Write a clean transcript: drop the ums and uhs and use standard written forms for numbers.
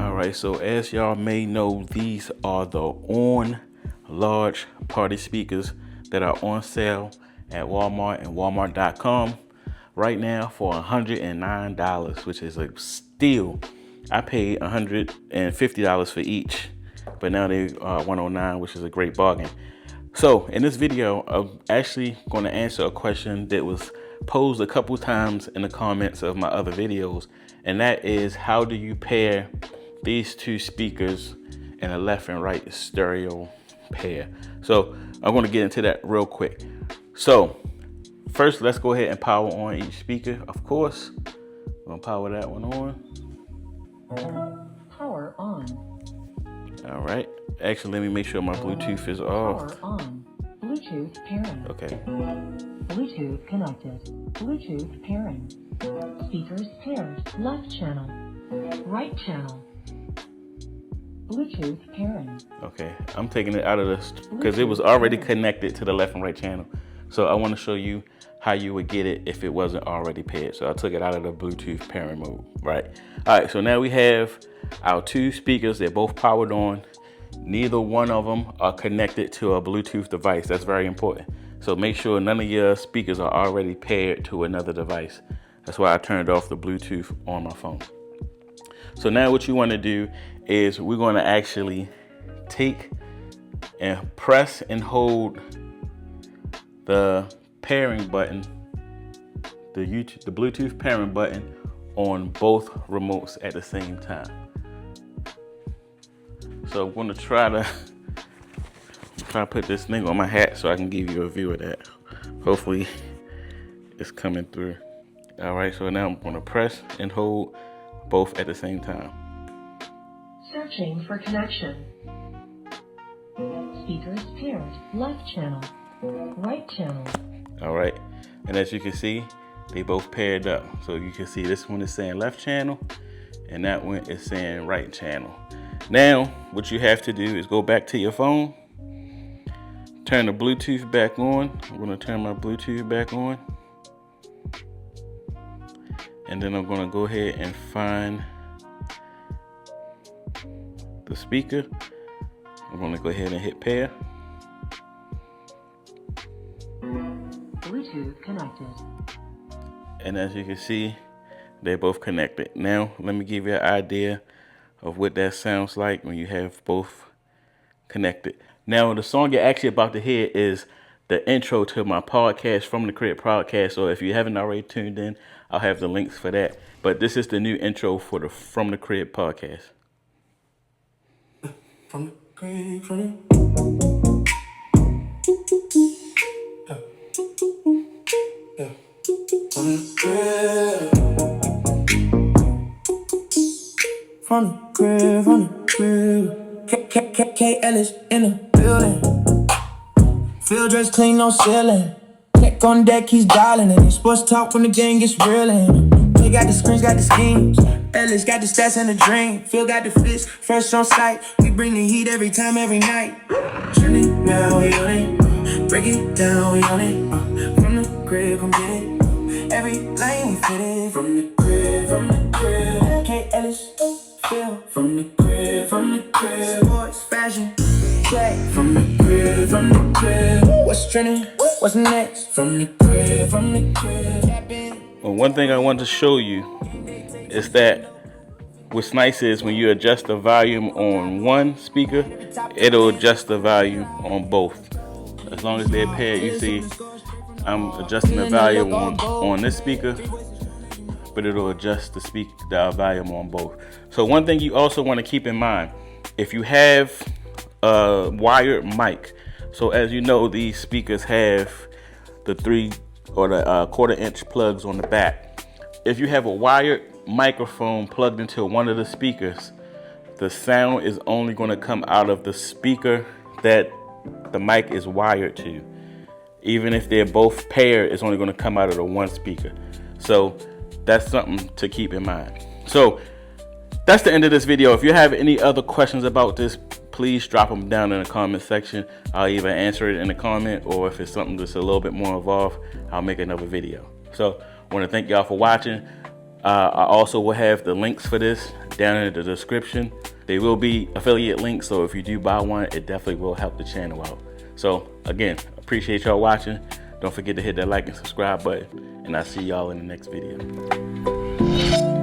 All right, so as y'all may know, these are the ONN Large Party Speakers that are on sale at Walmart and Walmart.com right now for $109, which is a steal. I paid $150 for each, but now they are $109, which is a great bargain. So in this video, I'm actually going to answer a question that was posed a couple times in the comments of my other videos, and that is, how do you pair these two speakers in a left and right stereo pair? So I'm going to get into that real quick. So first, let's go ahead and power on each speaker. Of course, I'm going to power that one on. Power on. All right. Actually, let me make sure my Bluetooth is off. Power on. Bluetooth pairing. Okay. Bluetooth connected. Bluetooth pairing. Speakers paired. Left channel. Right channel. Bluetooth pairing. Okay. I'm taking it out of this because it was already connected to the left and right channel. So I want to show you how you would get it if it wasn't already paired. So I took it out of the Bluetooth pairing mode, right? All right, so now we have our two speakers. They're both powered on. Neither one of them are connected to a Bluetooth device. That's very important. So make sure none of your speakers are already paired to another device. That's why I turned off the Bluetooth on my phone. So now what you want to do is we're going to actually take and press and hold the pairing button, the Bluetooth pairing button on both remotes at the same time. So I'm going to try to put this thing on my hat so I can give you a view of that. Hopefully it's coming through. All right, so now I'm going to press and hold both at the same time. Searching for connection. Speakers paired. Left channel. Right channel. All right, and as you can see, they both paired up. So you can see this one is saying left channel and that one is saying right channel. Now, what you have to do is go back to your phone, turn the Bluetooth back on. I'm going to turn my Bluetooth back on. And then I'm going to go ahead and find the speaker. I'm going to go ahead and hit pair. Bluetooth connected. And as you can see, they're both connected. Now, let me give you an idea of what that sounds like when you have both connected. Now, the song you're actually about to hear is the intro to my podcast, From the Crib podcast. So if you haven't already tuned in, I'll have the links for that. But this is the new intro for the From the Crib podcast. From the crib, from the From the crib, from the crib. K Ellis in the building. Field dress clean, no ceiling. Tech on deck, he's dialing it. Sports talk when the game gets reelin'. K got the screens, got the schemes. Ellis got the stats and the dream. Phil got the fits, fresh on sight. We bring the heat every time, every night. Trending now, we on it. Break it down, we on it. From the crib, come get it. Every lane we fit it. From the crib, from the crib. K Ellis, Phil. From the crib, from the crib. Sports, fashion, play. From the crib, from the crib. What's trending? What's next? From the crib, from the crib. Tap in. Well, one thing I want to show you is that what's nice is when you adjust the volume on one speaker, it'll adjust the volume on both. As long as they're paired, you see I'm adjusting the volume on this speaker, but it'll adjust the volume on both. So one thing you also want to keep in mind, if you have a wired mic, so as you know, these speakers have the 3 or the 1/4 inch plugs on the back. If you have a wired microphone plugged into one of the speakers, the sound is only going to come out of the speaker that the mic is wired to. Even if they're both paired, it's only going to come out of the one speaker. So that's something to keep in mind. So that's the end of this video. If you have any other questions about this, please drop them down in the comment section. I'll either answer it in the comment, or if it's something that's a little bit more involved, I'll make another video. So I want to thank y'all for watching. I also will have the links for this down in the description. They will be affiliate links, so if you do buy one, it definitely will help the channel out. So again, appreciate y'all watching. Don't forget to hit that like and subscribe button, and I'll see y'all in the next video.